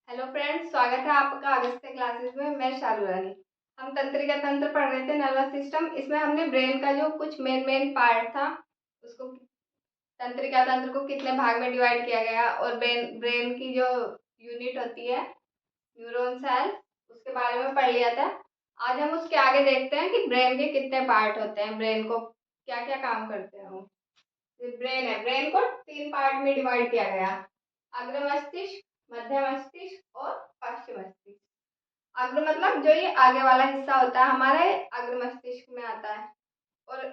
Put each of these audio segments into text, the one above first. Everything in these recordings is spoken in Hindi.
हेलो फ्रेंड्स, स्वागत है आपका अगस्त्य क्लासेस में। मैं शालू रानी। हम तंत्रिका तंत्र पढ़ रहे थे, नर्वस सिस्टम। इसमें हमने ब्रेन का जो कुछ मेन पार्ट था उसको, तंत्रिका तंत्र को कितने भाग में डिवाइड किया गया और ब्रेन ब्रेन की जो यूनिट होती है, न्यूरॉन सेल, उसके बारे में पढ़ लिया था। आज हम उसके आगे देखते हैं कि ब्रेन के कितने पार्ट होते हैं, ब्रेन को क्या क्या काम करते हैं वो। ब्रेन है, ब्रेन को 3 पार्ट में डिवाइड किया गया: अग्र मस्तिष्क, मध्य मस्तिष्क और पश्च मस्तिष्क। अग्र मतलब जो ये आगे वाला हिस्सा होता है हमारा, ये अग्र मस्तिष्क में आता है। और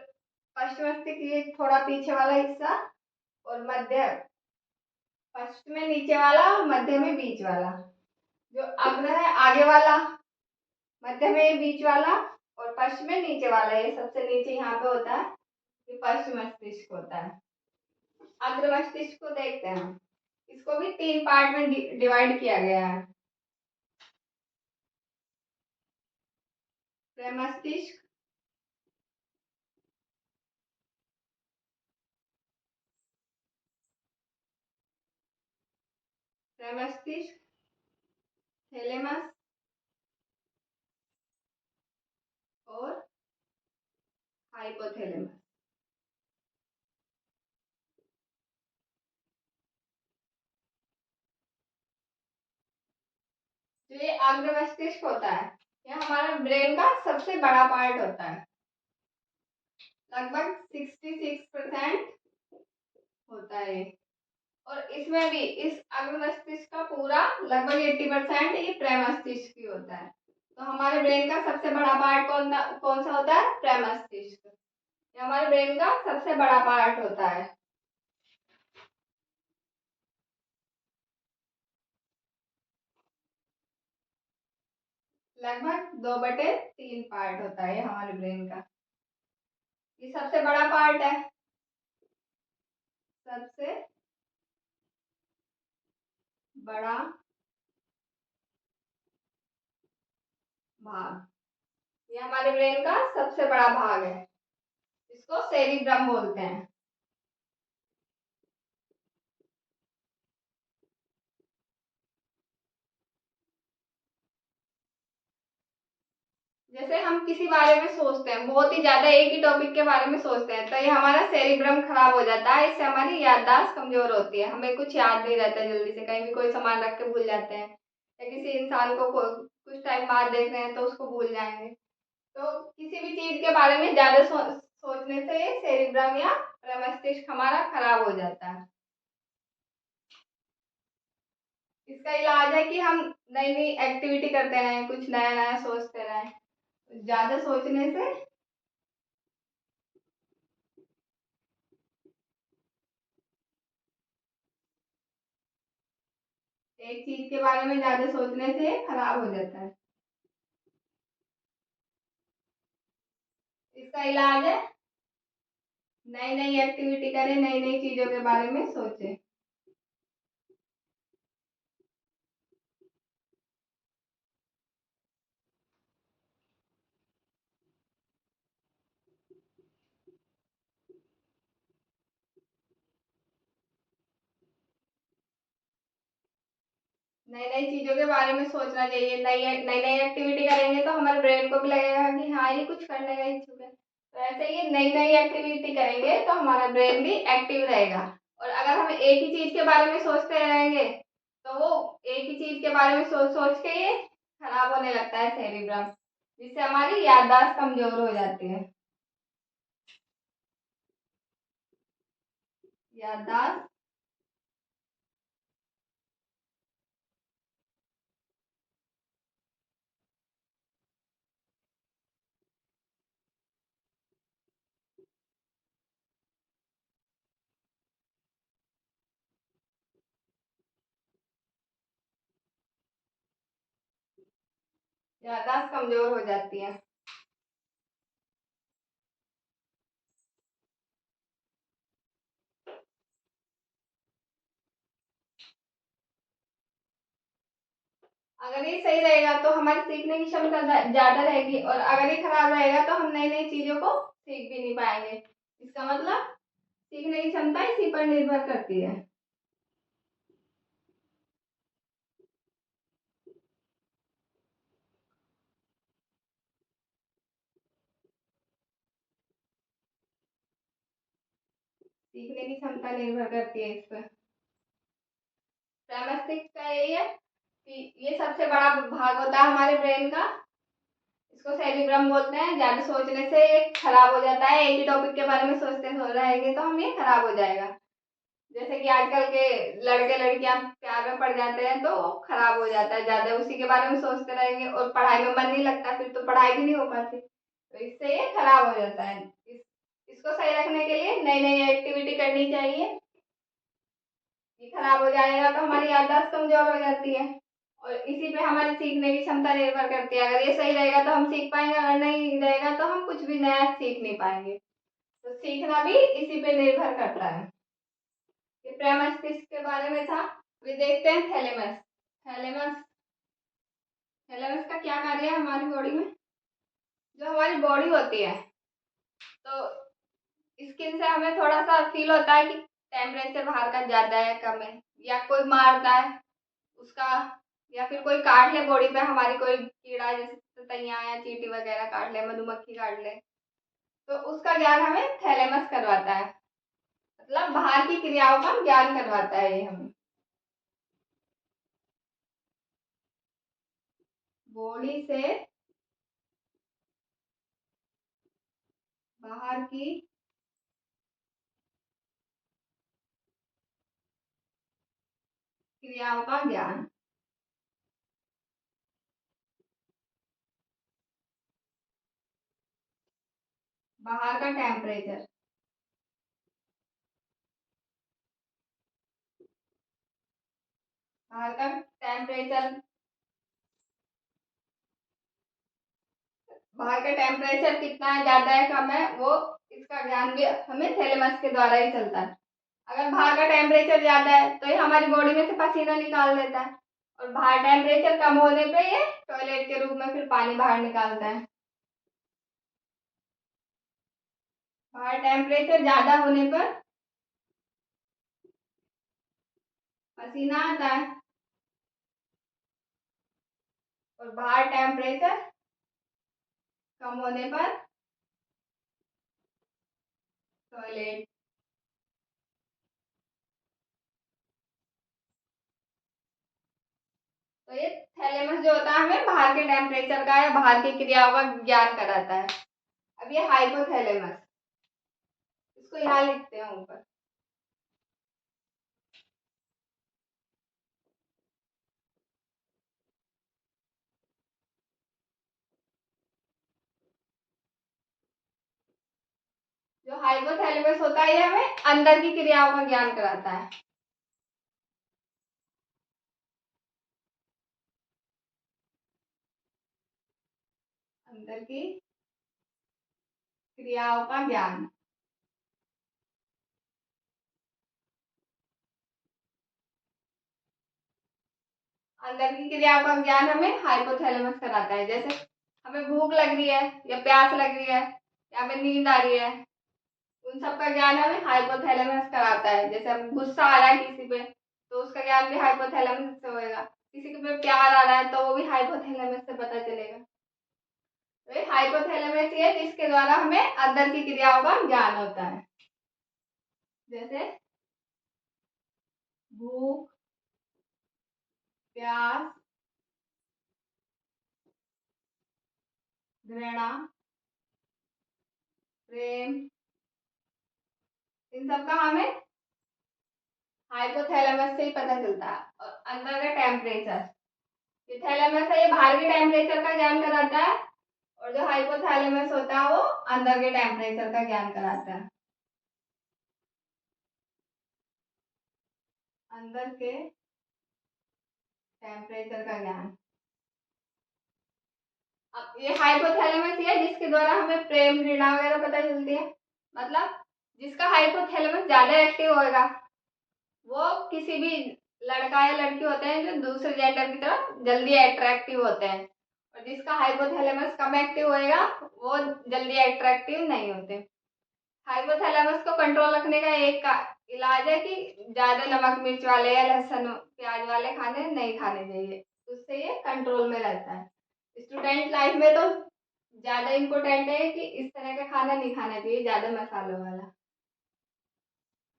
पश्च मस्तिष्क ये थोड़ा पीछे वाला हिस्सा। और मध्य, पश्च में नीचे वाला और मध्य में बीच वाला। जो अग्र है आगे वाला, मध्य में ये बीच वाला और पश्च में नीचे वाला, ये सबसे नीचे यहाँ पे होता है, ये पश्च मस्तिष्क होता है। अग्र मस्तिष्क को देखते हैं हम। इसको भी 3 पार्ट में डिवाइड किया गया है: प्रमस्तिष्क, प्रमस्तिष्क, थैलेमस और हाइपोथैलेमस। जो ये अग्र मस्तिष्क होता है, ये हमारा ब्रेन का सबसे बड़ा पार्ट होता है। लगभग 66% होता है। और इसमें भी इस अग्र मस्तिष्क का पूरा लगभग 80% ये प्रमस्तिष्क ही होता है। तो हमारे ब्रेन का सबसे बड़ा पार्ट कौन सा होता है? प्रमस्तिष्क। ये हमारे ब्रेन का सबसे बड़ा पार्ट होता है। लगभग 2/3 पार्ट होता है हमारे ब्रेन का। ये सबसे बड़ा पार्ट है, सबसे बड़ा भाग। ये हमारे ब्रेन का सबसे बड़ा भाग है, इसको सेरिब्रम बोलते हैं। जैसे हम किसी बारे में सोचते हैं, बहुत ही ज्यादा एक ही टॉपिक के बारे में सोचते हैं, तो ये हमारा सेरिब्रम खराब हो जाता है। इससे हमारी याददाश्त कमजोर होती है, हमें कुछ याद नहीं रहता जल्दी से। कहीं भी कोई सामान रख के भूल जाते हैं, या किसी इंसान को कुछ टाइम बाद देख रहे हैं तो उसको भूल जाएंगे। तो किसी भी चीज के बारे में ज्यादा सोचने से ये सेरिब्रम या मस्तिष्क हमारा खराब हो जाता है। इसका इलाज है कि हम नई नई एक्टिविटी करते रहें, कुछ नया नया सोचते रहें। ज्यादा सोचने से एक चीज के बारे में ज्यादा सोचने से खराब हो जाता है। इसका इलाज है नई नई एक्टिविटी करें, नई नई चीजों के बारे में सोचें। नई नई चीजों के बारे में सोचना चाहिए। नई नई नई एक्टिविटी करेंगे तो हमारे ब्रेन को भी लगेगा कि हाँ, ये कुछ करने का इच्छुक है। तो ऐसे ही नई नई एक्टिविटी करेंगे तो हमारा ब्रेन भी एक्टिव रहेगा। और अगर हम एक ही चीज के बारे में सोचते रहेंगे तो वो एक ही चीज के बारे में सोच सोच के ये खराब होने लगता है सेरिब्रम, जिससे हमारी याददाश्त कमजोर हो जाती है। याददाश्त याददाश्त कमजोर हो जाती है। अगर ये सही रहेगा तो हमारी सीखने की क्षमता ज्यादा रहेगी, और अगर ये खराब रहेगा तो हम नई नई चीजों को सीख भी नहीं पाएंगे। इसका मतलब सीखने की क्षमता इसी पर निर्भर करती है। सीखने की क्षमता निर्भर करती है इस पर। मस्तिष्क का यही है कि ये सबसे बड़ा भाग होता है हमारे ब्रेन का, इसको सेरिब्रम बोलते हैं। ज्यादा सोचने से ये खराब हो जाता है, एक ही टॉपिक के बारे में सोचते रहेंगे तो हम ये खराब हो जाएगा। जैसे कि आजकल के लड़के लड़कियां प्यार में पड़ जाते हैं तो खराब हो जाता है, ज्यादा उसी के बारे में सोचते रहेंगे और पढ़ाई में मन नहीं लगता, फिर तो पढ़ाई भी नहीं हो पाती, तो इससे ये खराब हो जाता है। इसको सही रखने के लिए नई नई एक्टिविटी करनी चाहिए। ये खराब हो जाएगा तो हमारी याददाश्त कमजोर हो जाती है और इसी पे हमारी सीखने की क्षमता निर्भर करती है। अगर ये सही रहेगा तो हम सीख पाएंगे, अगर नहीं रहेगा तो हम कुछ भी नया सीख नहीं पाएंगे। तो सीखना भी इसी पे निर्भर करता है। ये प्रमस्तिष्क के बारे में था। अभी देखते हैं थैलेमस। थैलेमस थैलेमस का क्या कार्य है हमारी बॉडी में। जो हमारी बॉडी होती है तो स्किन से हमें थोड़ा सा फील होता है कि टेम्परेचर बाहर का ज्यादा है कम है, या कोई मारता है उसका, या फिर कोई काट ले बॉडी पे हमारी, कोई कीड़ा जैसे तैया या चींटी वगैरह काट ले, मधुमक्खी काट ले, तो उसका ज्ञान हमें थैलेमस करवाता है। मतलब बाहर की क्रियाओं का ज्ञान करवाता है ये हमें। बॉडी से बाहर की क्रियाओं का ज्ञान। बाहर का टेम्परेचर, बाहर का टेम्परेचर, बाहर का टेम्परेचर कितना है, ज्यादा है कम है, वो इसका ज्ञान भी हमें थैलेमस के द्वारा ही चलता है। अगर बाहर का टेम्परेचर ज्यादा है तो ये हमारी बॉडी में से पसीना निकाल देता है, और बाहर टेम्परेचर कम होने पे ये टॉयलेट के रूप में फिर पानी बाहर निकालता है। बाहर टेम्परेचर ज्यादा होने पर पसीना आता है, और बाहर टेम्परेचर कम होने पर टॉयलेट। तो ये थैलेमस जो होता है हमें बाहर के टेम्परेचर का या बाहर की क्रियाओं का ज्ञान कराता है। अब ये हाइपोथैलेमस, इसको यहाँ लिखते हैं ऊपर। जो हाइपोथैलेमस होता है ये हमें अंदर की क्रियाओं का ज्ञान कराता है। अंदर की क्रियाओं का ज्ञान। अंदर की क्रियाओं का ज्ञान हमें हाइपोथैलेमस कराता है। जैसे हमें भूख लग रही है या प्यास लग रही है या हमें नींद आ रही है, उन सब का ज्ञान हमें हाइपोथैलेमस कराता है। जैसे हम गुस्सा आ रहा है किसी पे तो उसका ज्ञान भी हाइपोथैलेमस से होएगा, किसी के पे प्यार आ रहा है तो वो भी हाइपोथैलेमस से पता चलेगा। तो ये हाइपोथैलेमस ही है जिसके द्वारा हमें अंदर की क्रियाओं का ज्ञान होता है। जैसे भूख, प्यास, घृणा, प्रेम, इन सब का हमें हाइपोथैलेमस से ही पता चलता है। और अंदर का टेम्परेचर, ये थैलेमस है, ये बाहर के टेम्परेचर का ज्ञान कराता है, और जो हाइपोथैलेमस होता है वो अंदर के टेम्परेचर का ज्ञान कराता है। अंदर के टेम्परेचर का ज्ञान। अब ये हाइपोथैलेमस ही है जिसके द्वारा हमें प्रेम, घृणा वगैरह पता चलती है। मतलब जिसका हाइपोथैलेमस ज्यादा एक्टिव होएगा वो किसी भी लड़का या लड़की होते हैं जो दूसरे जेंडर की तरफ जल्दी अट्रैक्टिव होते हैं, और जिसका हाइपोथैलेमस कम एक्टिव होएगा वो जल्दी अट्रैक्टिव नहीं होते। हाइपोथैलेमस को कंट्रोल रखने का एक इलाज है कि ज्यादा नमक मिर्च वाले या लहसुन प्याज वाले खाने नहीं खाने चाहिए, उससे ये कंट्रोल में रहता है। स्टूडेंट लाइफ में तो ज्यादा इम्पोर्टेंट है कि इस तरह का खाना नहीं खाना चाहिए, ज्यादा मसालों वाला।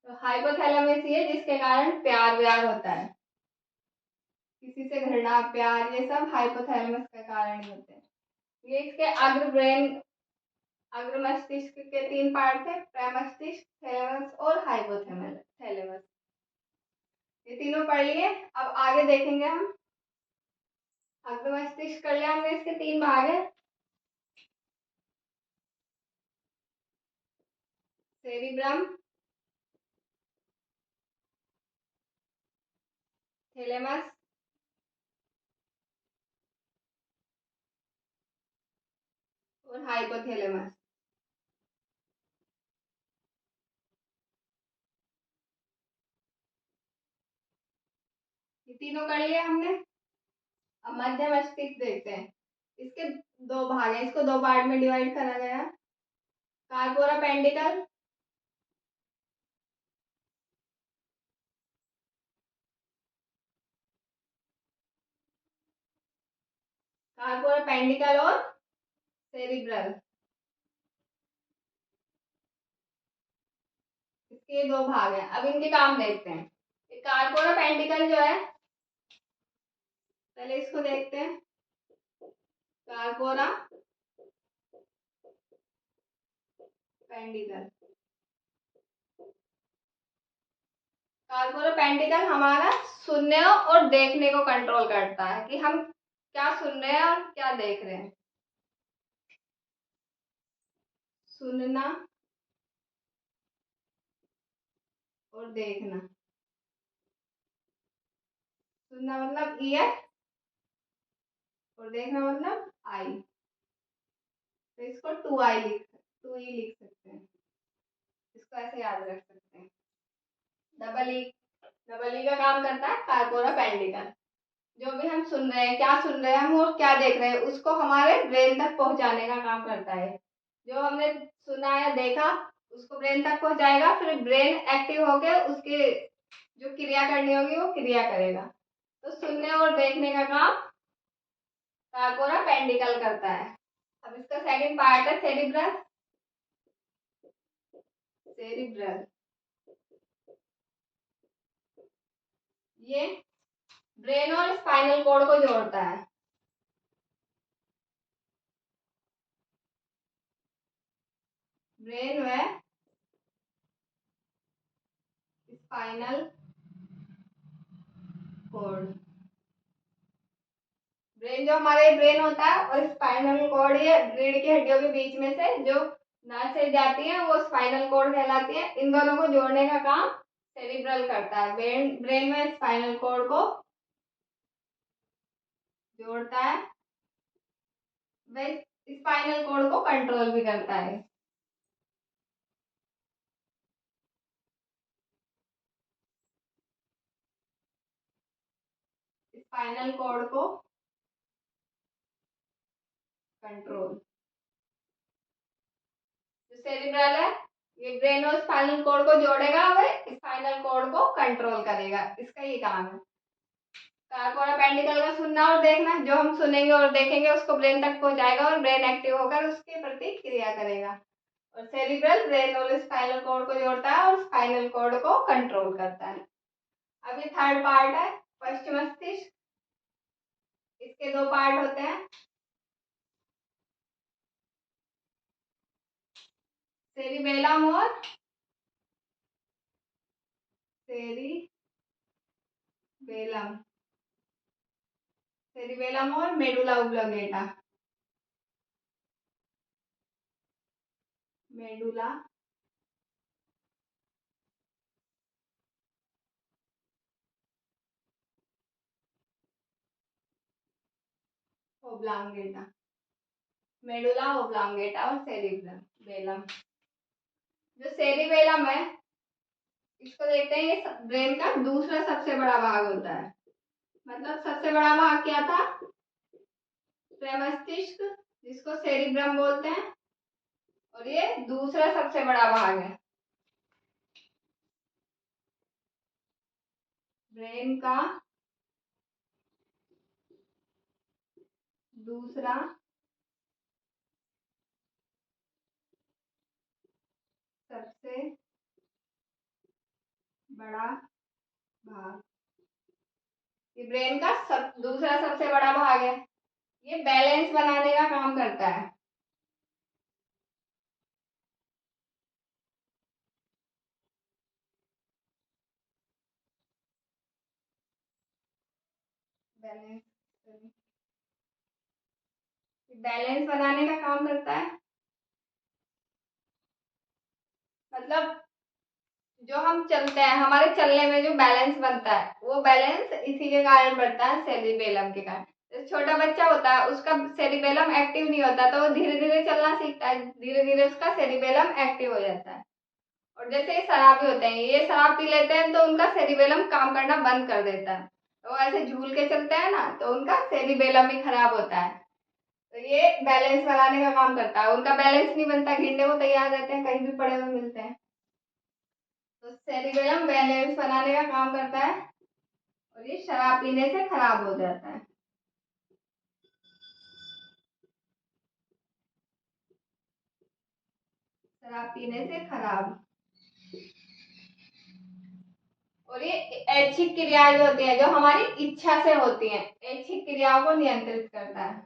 तो हाइपोथैलेमस ये जिसके कारण प्यार व्यार होता है, किसी से घृणा प्यार ये सब हाइपोथैलेमस के कारण ही होते हैं। ये इसके अग्र ब्रेन अग्र मस्तिष्क के 3 पार्ट थे, प्रमस्तिष्क, थैलेमस और हाइपोथैलेमस। ये तीनों पढ़ लिए। अब आगे देखेंगे हम। अग्र मस्तिष्क कर लिया हमने, इसके 3 भाग है, सेरिब्रम, थैलेमस और हाइपोथैलेमस। ये तीनों कर लिए हमने। अब मध्य मस्तिष्क देखते हैं। इसके 2 भाग हैं, इसको 2 पार्ट में डिवाइड करा गया है। कार्पोरा पेंडिकल, कार्पोरा पेंडिकल और सेरिब्रल, इसके 2 भाग हैं। अब इनके काम देखते हैं। कार्पोरा पेंडिकल जो है, पहले इसको देखते हैं। कार्पोरा पेंडिकल, कार्पोरा पेंडिकल हमारा सुनने और देखने को कंट्रोल करता है कि हम क्या सुन रहे हैं और क्या देख रहे हैं। सुनना और देखना। सुनना मतलब ईयर और देखना मतलब आई। तो इसको 2 ई लिख सकते हैं, इसको ऐसे याद रख सकते हैं। डबल ई का काम करता है कार्पोरा पेंडिकल। जो भी हम सुन रहे हैं, क्या सुन रहे हैं हम और क्या देख रहे हैं, उसको हमारे ब्रेन तक पहुंचाने का काम करता है। जो हमने सुना या देखा उसको ब्रेन तक पहुंचाएगा, फिर ब्रेन एक्टिव होकर उसके जो क्रिया करनी होगी वो क्रिया करेगा। तो सुनने और देखने का काम कार्पोरा पेंडिकल करता है। अब इसका सेकंड पार्ट है सेरिब्रल। सेरिब्रल ये ब्रेन और स्पाइनल कॉर्ड को जोड़ता है। ब्रेन व स्पाइनल कॉर्ड, ब्रेन जो हमारे ब्रेन होता है और स्पाइनल कॉर्ड ये रीढ़ की हड्डियों के बीच में से जो नसें जाती हैं वो स्पाइनल कॉर्ड कहलाती है। इन दोनों को जोड़ने का काम सेरिब्रल करता है। ब्रेन में स्पाइनल कॉर्ड को जोड़ता है, वह स्पाइनल कॉर्ड को कंट्रोल भी करता है। स्पाइनल कॉर्ड को कंट्रोल, जो सेरिब्रल है ये ब्रेन और स्पाइनल कॉर्ड को जोड़ेगा, वह स्पाइनल कॉर्ड को कंट्रोल करेगा, इसका ये काम है। कार्पोरा पेंडिकल का सुनना और देखना, जो हम सुनेंगे और देखेंगे उसको ब्रेन तक पहुंचाएगा और ब्रेन एक्टिव होकर उसके प्रति क्रिया करेगा। और सेरिब्रल ब्रेन और स्पाइनल कॉर्ड को जोड़ता है और स्पाइनल कॉर्ड को कंट्रोल करता है। अभी थर्ड पार्ट है पश्च मस्तिष्क। इसके 2 पार्ट होते हैं, सेरिबेलम और सेरिबेलम, सेरिबेलम और medulla oblongata. Medulla oblongata, medulla oblongata और सेरिबेलम बेलम। जो सेरिबेलम है इसको देखते हैं, ये ब्रेन का दूसरा सबसे बड़ा भाग होता है। मतलब सबसे बड़ा भाग क्या था, प्रमस्तिष्क जिसको सेरिब्रम बोलते हैं, और ये दूसरा सबसे बड़ा भाग है। ब्रेन का दूसरा सबसे बड़ा भाग, ये ब्रेन का दूसरा सबसे बड़ा भाग है। ये बैलेंस बनाने का काम करता है। बैलेंस बैलेंस बनाने का काम करता है। मतलब जो हम चलते हैं, हमारे चलने में जो बैलेंस बनता है, वो बैलेंस इसी के कारण बनता है, सेरिबेलम के कारण। जो छोटा बच्चा होता है उसका सेरिबेलम एक्टिव नहीं होता, तो वो धीरे धीरे चलना सीखता है, धीरे धीरे उसका सेरिबेलम एक्टिव हो जाता है। और जैसे ये शराबी होते हैं, ये शराब पी लेते हैं तो उनका सेरिबेलम काम करना बंद कर देता है, तो ऐसे झूल के चलते हैं ना, तो उनका सेरिबेलम ही खराब होता है। तो ये बैलेंस बनाने का काम करता है, उनका बैलेंस नहीं बनता, गिरने को तैयार रहते हैं, कहीं भी पड़े हुए मिलते हैं। तो सेरिबेलम बैलेंस बनाने का काम करता है, और ये शराब पीने से खराब हो जाता है। शराब पीने से खराब। और ये ऐच्छिक क्रियाएं जो होती हैं, जो हमारी इच्छा से होती हैं, ऐच्छिक क्रियाओं को नियंत्रित करता है।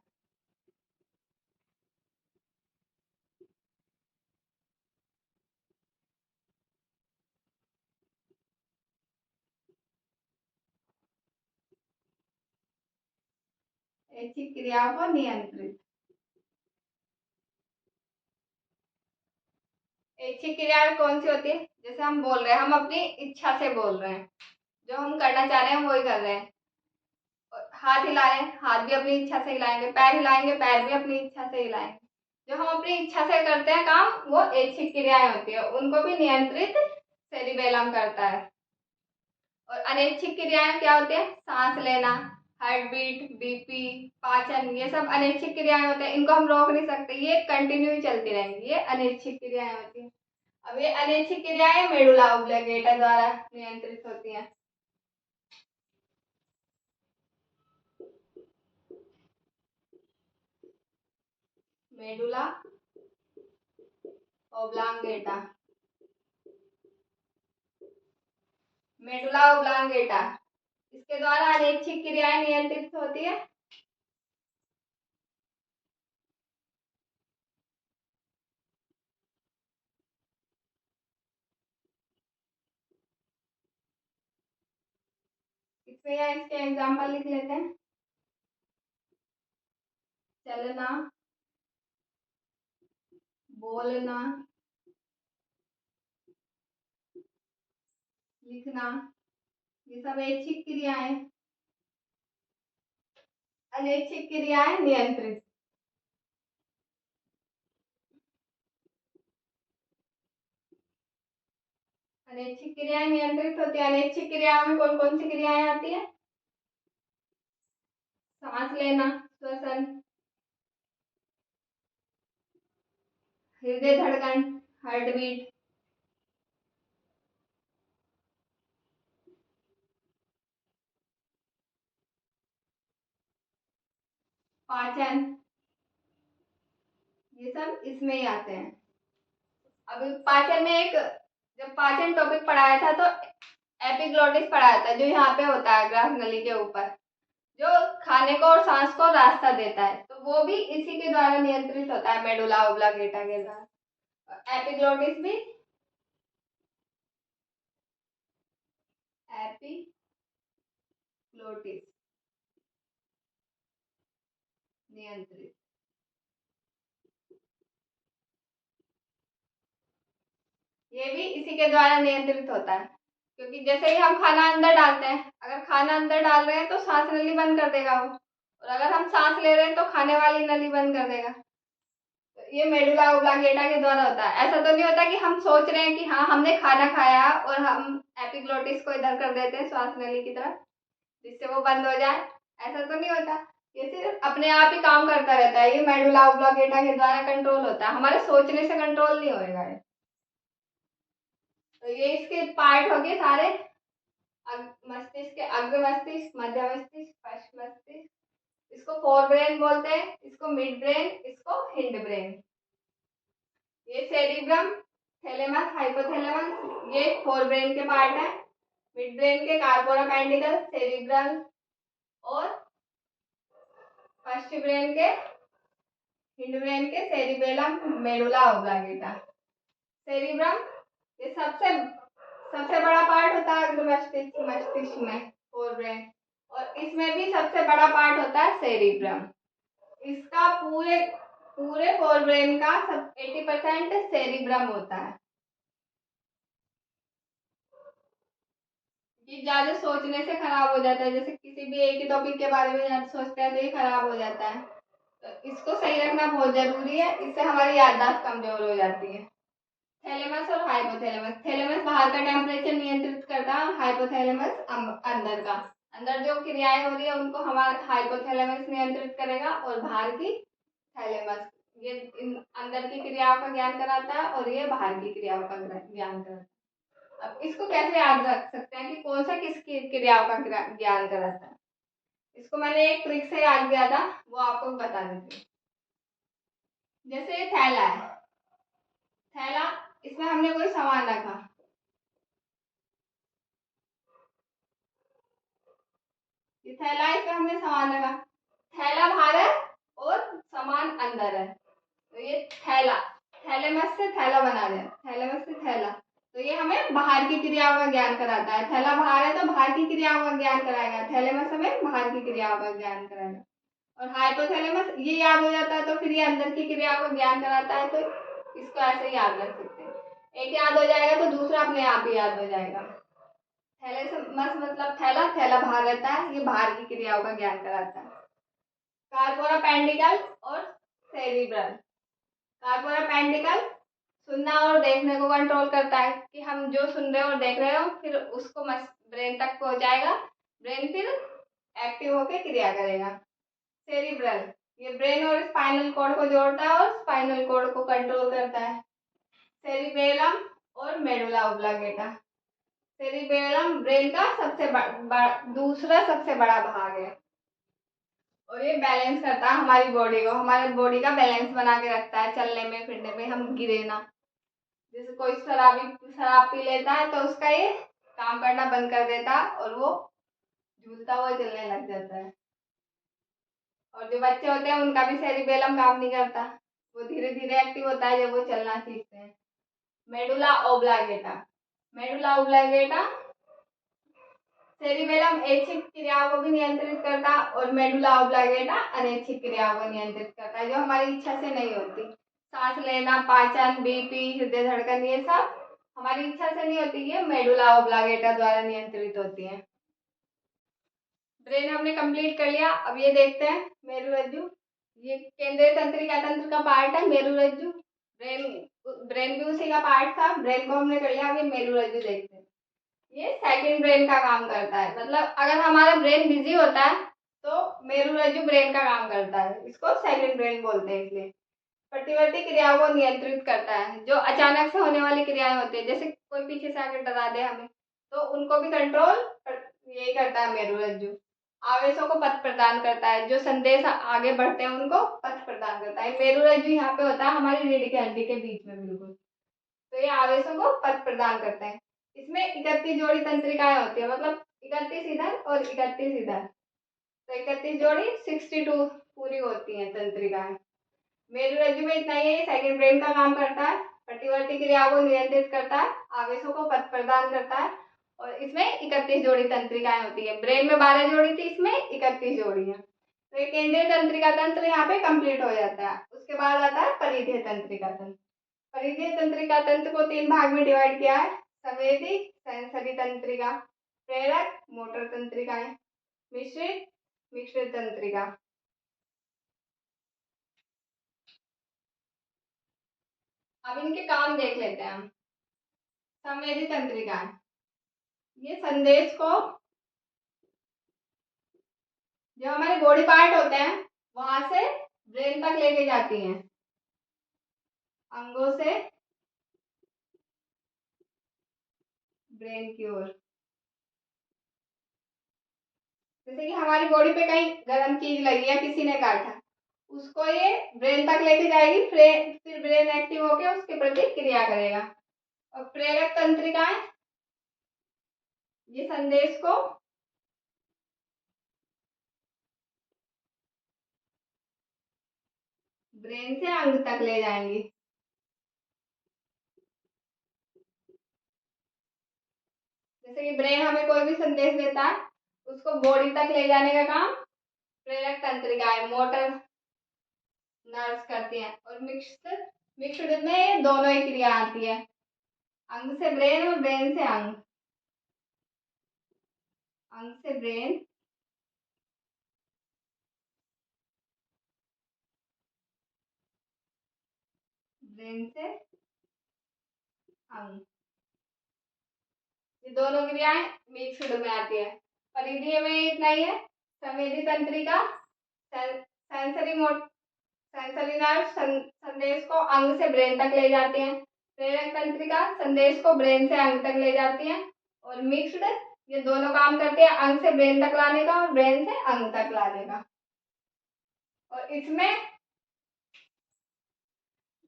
ऐच्छिक क्रियाओं को नियंत्रित। ऐच्छिक क्रियाएं कौन सी होती है? जैसे हम बोल रहे हैं, हम अपनी इच्छा से बोल रहे हैं, जो हम करना चाह रहे हैं वही कर रहे हैं। और हाथ हिला रहे हैं, हाथ भी अपनी इच्छा से हिलाएंगे, पैर हिलाएंगे, पैर भी अपनी इच्छा से हिलाएंगे। जो हम अपनी इच्छा से करते हैं काम, वो ऐच्छिक क्रियाएं होती है, उनको भी नियंत्रित सेरिबेलम करता है। और अनैच्छिक क्रियाएं क्या होती है? सांस लेना, हार्ट बीट, बीपी, पाचन, ये सब अनैच्छिक क्रियाएं होते हैं, इनको हम रोक नहीं सकते, ये कंटिन्यू ही चलती रहेंगी, ये अनैच्छिक क्रियाएं होती हैं। अब ये अनैच्छिक क्रियाएं मेडुला ऑब्लिगेटा द्वारा नियंत्रित होती हैं। मेडुला ऑब्लांगेटा, मेडुला ऑब्लांगेटा, इसके द्वारा अनैच्छिक क्रियाएं नियंत्रित होती है। इसमें या इसके एग्जाम्पल लिख लेते हैं। चलना, बोलना, लिखना, ये सब ऐच्छिक क्रियाएं। अनैच्छिक क्रियाएं नियंत्रित। अनैच्छिक क्रियाएं नियंत्रित होती है। अनैच्छिक क्रियाओं में कौन कौन सी क्रियाएं आती है? सांस लेना, श्वसन, हृदय धड़कन, हार्ट बीट, पाचन, ये सब इसमें ही आते हैं। अभी पाचन में एक, जब पाचन टॉपिक पढ़ाया था तो एपिग्लोटिस पढ़ाया था, जो यहाँ पे होता है ग्रास नली के ऊपर, जो खाने को और सांस को रास्ता देता है, तो वो भी इसी के द्वारा नियंत्रित होता है, मेडुला ऑब्लांगेटा के द्वारा। एपिग्लोटिस भी एपिग्लोटिस नियंत्रित, ये भी इसी के द्वारा नियंत्रित होता है। क्योंकि जैसे ही हम खाना अंदर डालते हैं, अगर खाना अंदर डाल रहे हैं तो सांस नली बंद कर देगा वो, और अगर हम सांस ले रहे हैं तो खाने वाली नली बंद कर देगा। तो ये मेडुला ऑब्लांगेटा के द्वारा होता है। ऐसा तो नहीं होता कि हम सोच रहे हैं कि हाँ हमने खाना खाया और हम एपिग्लोटिस को इधर कर देते हैं श्वास नली की तरफ, जिससे वो बंद हो जाए, ऐसा तो नहीं होता। ये सिर्फ अपने आप ही काम करता रहता है, ये मेडुला ऑब्लांगेटा के द्वारा कंट्रोल होता है, हमारे सोचने से कंट्रोल नहीं होएगा ये। तो ये इसके पार्ट हो गए सारे। मस्तिष्क के अग्र मस्तिष्क, मध्य मस्तिष्क, पश्च मस्तिष्क, इसको फोर ब्रेन बोलते हैं, इसको मिड ब्रेन, इसको हिंड ब्रेन। ये सेरिब्रम, थैलेमस, हाइपोथैलेमस, ये फोर ब्रेन के पार्ट है। मिड ब्रेन के कार्पोरा पेंडिकल, सेरिब्रल, और फर्स्ट ब्रेन के हिंड ब्रेन के सेरिबेलम, मेडुला ओब्लांगेटा। सेरिब्रम ये सबसे सबसे बड़ा पार्ट होता है मस्तिष्क में, फोर ब्रेन, और इसमें भी सबसे बड़ा पार्ट होता है सेरिब्रम। इसका पूरे पूरे फोर ब्रेन का सब 80% सेरिब्रम होता है। ये ज्यादा सोचने से खराब हो जाता है, जैसे किसी भी एक ही टॉपिक के बारे में ज्यादा सोचते हैं तो ये खराब हो जाता है। तो इसको सही रखना बहुत जरूरी है, इससे हमारी याददाश्त कमजोर हो जाती है। थैलेमस और हाइपोथैलेमस। थैलेमस बाहर का टेम्परेचर नियंत्रित करता है और हाइपोथैलेमस अंदर का। अंदर जो क्रियाएं हो रही है उनको हमारा हाइपोथैलेमस नियंत्रित करेगा, और बाहर की थैलेमस ये अंदर की क्रियाओं का ज्ञान कराता है और ये बाहर की क्रियाओं का ज्ञान कराता है। अब इसको कैसे याद रख सकते हैं कि कौन सा किसकी क्रियाओं का ज्ञान कराता है? इसको मैंने एक ट्रिक से याद किया था, वो आपको बता देती हूँ। जैसे ये थैला है, थैला, इसमें हमने कोई सामान रखा, ये थैला है, इसमें हमने सामान रखा, थैला बाहर है और सामान अंदर है, तो ये थैला, थैलेमस से थैला बना दिया, थैलेमस से थैला, तो ये हमें बाहर की क्रियाओं का ज्ञान कराता है। थैला बाहर है तो बाहर की क्रियाओं का ज्ञान कराएगा, थैलेमस हमें बाहर की क्रियाओं का ज्ञान कराएगा। और हाइपोथैलेमस ये याद हो जाता है तो फिर ये अंदर की क्रियाओं का ज्ञान कराता है, तो इसको ऐसे ही याद रख सकते हैं। एक याद हो जाएगा तो दूसरा अपने आप ही याद हो जाएगा। थैलेमस मतलब थैला, थैला बाहर रहता है, ये बाहर की क्रियाओं का ज्ञान कराता है। कार्पोरा पेंडिकल और सेरिब्रल। कार्पोरा पेंडिकल सुनना और देखने को कंट्रोल करता है, कि हम जो सुन रहे हो और देख रहे हो फिर उसको ब्रेन तक पहुंचाएगा, ब्रेन फिर एक्टिव होकर क्रिया करेगा। सेरिब्रल ये ब्रेन और स्पाइनल कॉर्ड को जोड़ता है और स्पाइनल कॉर्ड को कंट्रोल करता है। सेरिबेलम और मेडुला ओब्लांगेटा। सेरिबेलम ब्रेन का दूसरा सबसे बड़ा भाग है, और ये बैलेंस करता है हमारी बॉडी को, हमारे बॉडी का बैलेंस बना के रखता है, चलने में फिरने में हम गिरे ना। जैसे कोई शराब पी लेता है तो उसका ये काम करना बंद कर देता है और वो झूलता हुआ चलने लग जाता है। और जो बच्चे होते हैं उनका भी सेरिबेलम काम नहीं करता, वो धीरे धीरे एक्टिव होता है जब वो चलना सीखते हैं। Medulla oblongata. Medulla oblongata cerebellum ऐच्छिक क्रियाओं को भी नियंत्रित करता और मेडुला ओब्लांगेटा अनैच्छिक क्रियाओं को नियंत्रित करता है, जो हमारी इच्छा से नहीं होती। सांस लेना, पाचन, बीपी, हृदय धड़कन, ये सब हमारी इच्छा से नहीं होती, ये मेडुला ओब्लांगेटा द्वारा नियंत्रित होती है। ब्रेन हमने कंप्लीट कर लिया। अब ये देखते हैं मेरुरज्जु। ये केंद्रीय तंत्रिका तंत्र का पार्ट है मेरुरज्जु। ब्रेन ब्रेन भी उसी का पार्ट था, ब्रेन को हमने कर लिया। अब ये मेरुरज्जु देखते हैं। ये सेकंड ब्रेन का काम करता है, मतलब अगर हमारा ब्रेन बिजी होता है तो मेरुरज्जु ब्रेन का काम करता है, इसको सेकंड ब्रेन बोलते हैं। इसलिए प्रतिवर्ती क्रियाओं को नियंत्रित करता है, जो अचानक से होने वाली क्रियाएं होती है, जैसे कोई पीछे से आकर डरा दे हमें तो उनको भी कंट्रोल यही करता है मेरुरज्जु। आवेशों को पथ प्रदान करता है, जो संदेश आगे बढ़ते हैं उनको पथ प्रदान करता है। मेरुरज्जु यहाँ पे होता है हमारी रीढ़ की हड्डी के बीच में बिल्कुल, तो ये आवेशों को पथ प्रदान करते हैं। इसमें 31 जोड़ी तंत्रिकाएं होती है, मतलब 31 इधर और 31 इधर, तो 31 जोड़ी 62 पूरी होती है तंत्रिकाएं। मेरुरज्जु में इतना ही है, सेकंड ब्रेन का काम करता है, प्रतिवर्ती क्रियाओं को नियंत्रित करता है, आवेशों को पथ प्रदान करता है, और इसमें 31 जोड़ी तंत्रिकाएं होती है। ब्रेन में 12 जोड़ी थी, इसमें 31 जोड़ी है। तो ये केंद्रीय तंत्रिका तंत्र यहाँ पे कंप्लीट हो जाता है। उसके बाद आता है परिधीय तंत्रिका तंत्र। परिधीय तंत्रिका तंत्र को 3 भाग में डिवाइड किया है: संवेदी, सेंसरी तंत्रिका, प्रेरक, मोटर तंत्रिकाएं, मिश्रित, मिश्रित तंत्रिका। अब इनके काम देख लेते हैं हम। संवेदी तंत्रिकाएं ये संदेश को, जो हमारे बॉडी पार्ट होते हैं वहां से ब्रेन तक लेके जाती हैं, अंगों से ब्रेन की ओर। जैसे कि हमारी बॉडी पे कहीं गर्म चीज लगी है, किसी ने काटा, उसको ये ब्रेन तक लेके जाएगी, फिर ब्रेन एक्टिव होकर उसके प्रति क्रिया करेगा। और प्रेरक तंत्रिकाएं ये संदेश को ब्रेन से अंग तक ले जाएंगी। जैसे कि ब्रेन हमें कोई भी संदेश देता है, उसको बॉडी तक ले जाने का काम प्रेरक तंत्रिकाएं, मोटर नर्व्स करती हैं। और मिक्स्ड में दोनों ही क्रिया आती है, अंग से ब्रेन और ब्रेन से अंग। अंग से ब्रेन, ब्रेन से अंग, ये दोनों क्रियाएं मिक्स्ड में आती है। परिधीय में इतना ही है। संवेदी तंत्रिका सेंसरी मोड, सेंसरी नर्व संदेश को अंग से ब्रेन तक ले जाती हैं। प्रेरक तंत्रिका संदेश को ब्रेन से अंग तक ले जाती हैं। और मिक्स्ड ये दोनों काम करते हैं, अंग से ब्रेन तक लाने का और ब्रेन से अंग तक लाने का। और इसमें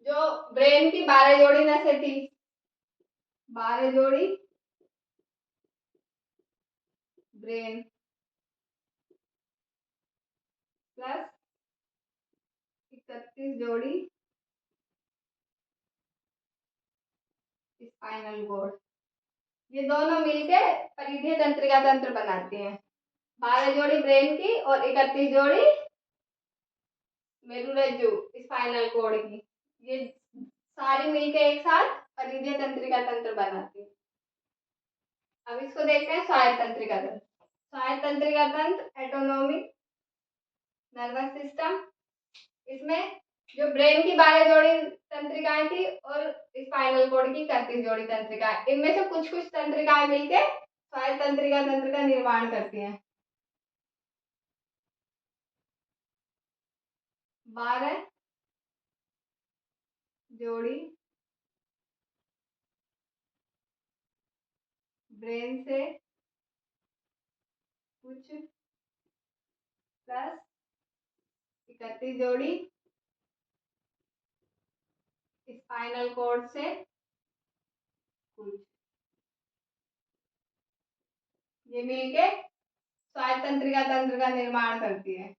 जो ब्रेन की 12 जोड़ी नसें थी, 12 जोड़ी ब्रेन प्लस 31 जोड़ी स्पाइनल कॉर्ड, ये दोनों मिलके परिधीय तंत्रिका तंत्र बनाती हैं। 12 जोड़ी ब्रेन की और 31 जोड़ी मेरुरज्जु स्पाइनल कॉर्ड की, ये सारी मिलके एक साथ परिधीय तंत्रिका तंत्र बनाती है। अब इसको देखते हैं स्वायत्त तंत्रिका तंत्र। स्वायत्त तंत्रिका तंत्र एटोनोमिक नर्वस सिस्टम, इसमें जो ब्रेन की 12 जोड़ी तंत्रिकाएं थी और स्पाइनल कॉर्ड की 31 जोड़ी तंत्रिकाएं, इनमें से कुछ कुछ तंत्रिकाएं मिलके स्वायत्त तंत्रिका तंत्र का निर्माण करती हैं। 12 जोड़ी ब्रेन से कुछ प्लस 31 जोड़ी स्पाइनल कॉर्ड से कुछ, ये मिलके स्वायत्त तंत्रिका तंत्र का निर्माण करती है।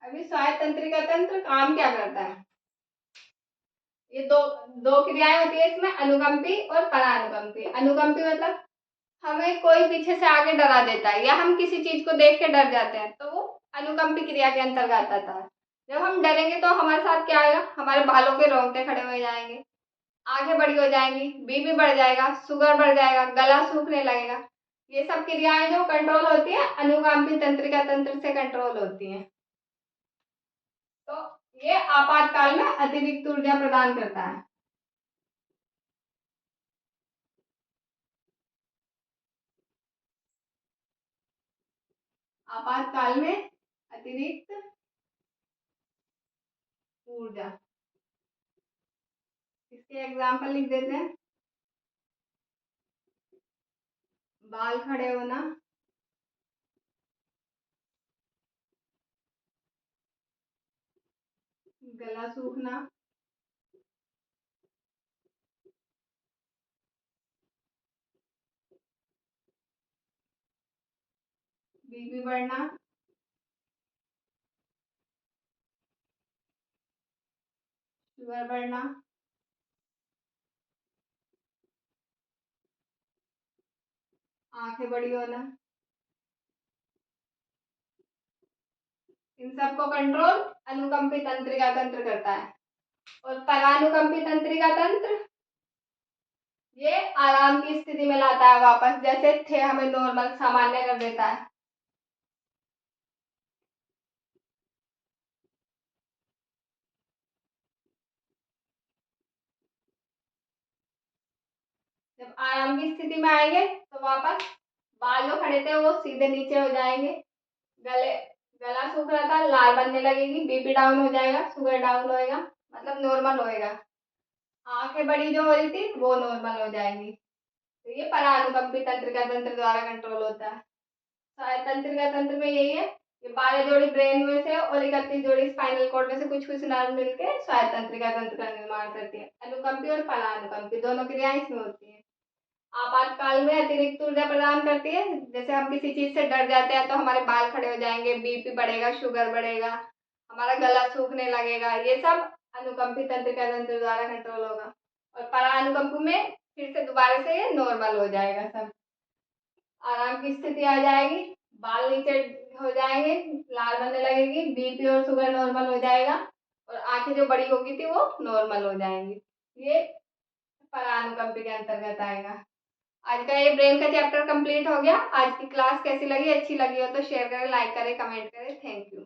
अभी स्वायत्त तंत्रिका तंत्र काम क्या करता है? ये दो दो क्रियाएं होती है इसमें, अनुकंपी और परानुकंपी। अनुकंपी मतलब हमें कोई पीछे से आके डरा देता है या हम किसी चीज को देख के डर जाते हैं, तो वो अनुकंपी क्रिया के अंतर्गत आता है। जब हम डरेंगे तो हमारे साथ क्या आएगा? हमारे बालों के रोंगटे खड़े हो जाएंगे, आंखें बड़ी हो जाएंगी, बीपी बढ़ जाएगा, शुगर बढ़ जाएगा, गला सूखने लगेगा। ये सब क्रियाएं जो कंट्रोल होती है अनुकंपी तंत्रिका तंत्र से कंट्रोल होती हैं। तो ये आपातकाल में अतिरिक्त ऊर्जा प्रदान करता है। आपातकाल में अतिरिक्त ऊर्जा, इसके एग्जाम्पल लिख देते हैं। बाल खड़े होना, गला सूखना, बीपी बढ़ना, शुगर बढ़ना, आंखें बड़ी होना, इन सब को कंट्रोल अनुकंपी तंत्रिका तंत्र करता है। और परानुकंपी तंत्रिका तंत्र ये आराम की स्थिति में लाता है वापस, जैसे थे हमें नॉर्मल सामान्य कर देता है। जब आराम की स्थिति में आएंगे तो वापस बाल जो खड़े थे वो सीधे नीचे हो जाएंगे, गले गला सूख रहा था लाल बनने लगेगी, बीपी डाउन हो जाएगा, शुगर डाउन होएगा, मतलब नॉर्मल होएगा, आंखें बड़ी जो हो रही थी वो नॉर्मल हो जाएंगी। तो ये परानुकंपी तंत्रिका तंत्र द्वारा कंट्रोल होता है। स्वायत्त तंत्रिका तंत्र में यही है ये 12 जोड़ी ब्रेन में से और 31 जोड़ी स्पाइनल कॉर्ड में से कुछ कुछ नर्व मिलकर स्वायत्त तंत्रिका तंत्र का निर्माण करती है। अनुकंपी और परानुकंपी दोनों क्रियाएं इसमें होती है। आपातकाल में अतिरिक्त ऊर्जा प्रदान करती है। जैसे हम किसी चीज से डर जाते हैं तो हमारे बाल खड़े हो जाएंगे, बीपी बढ़ेगा, शुगर बढ़ेगा, हमारा गला सूखने लगेगा, ये सब अनुकंपी तंत्रिका तंत्र द्वारा कंट्रोल होगा। और परानुकंप में फिर से दोबारा से ये नॉर्मल हो जाएगा, सब आराम की स्थिति आ जाएगी, बाल नीचे हो जाएंगे, लाल बनने लगेगी, बीपी और शुगर नॉर्मल हो जाएगा और आंखें जो बड़ी होगी थी वो नॉर्मल हो जाएंगी। ये परानुकंपी के अंतर्गत आएगा। आज का ये ब्रेन का चैप्टर कंप्लीट हो गया। आज की क्लास कैसी लगी? अच्छी लगी हो तो शेयर करें, लाइक करें, कमेंट करें। Thank you.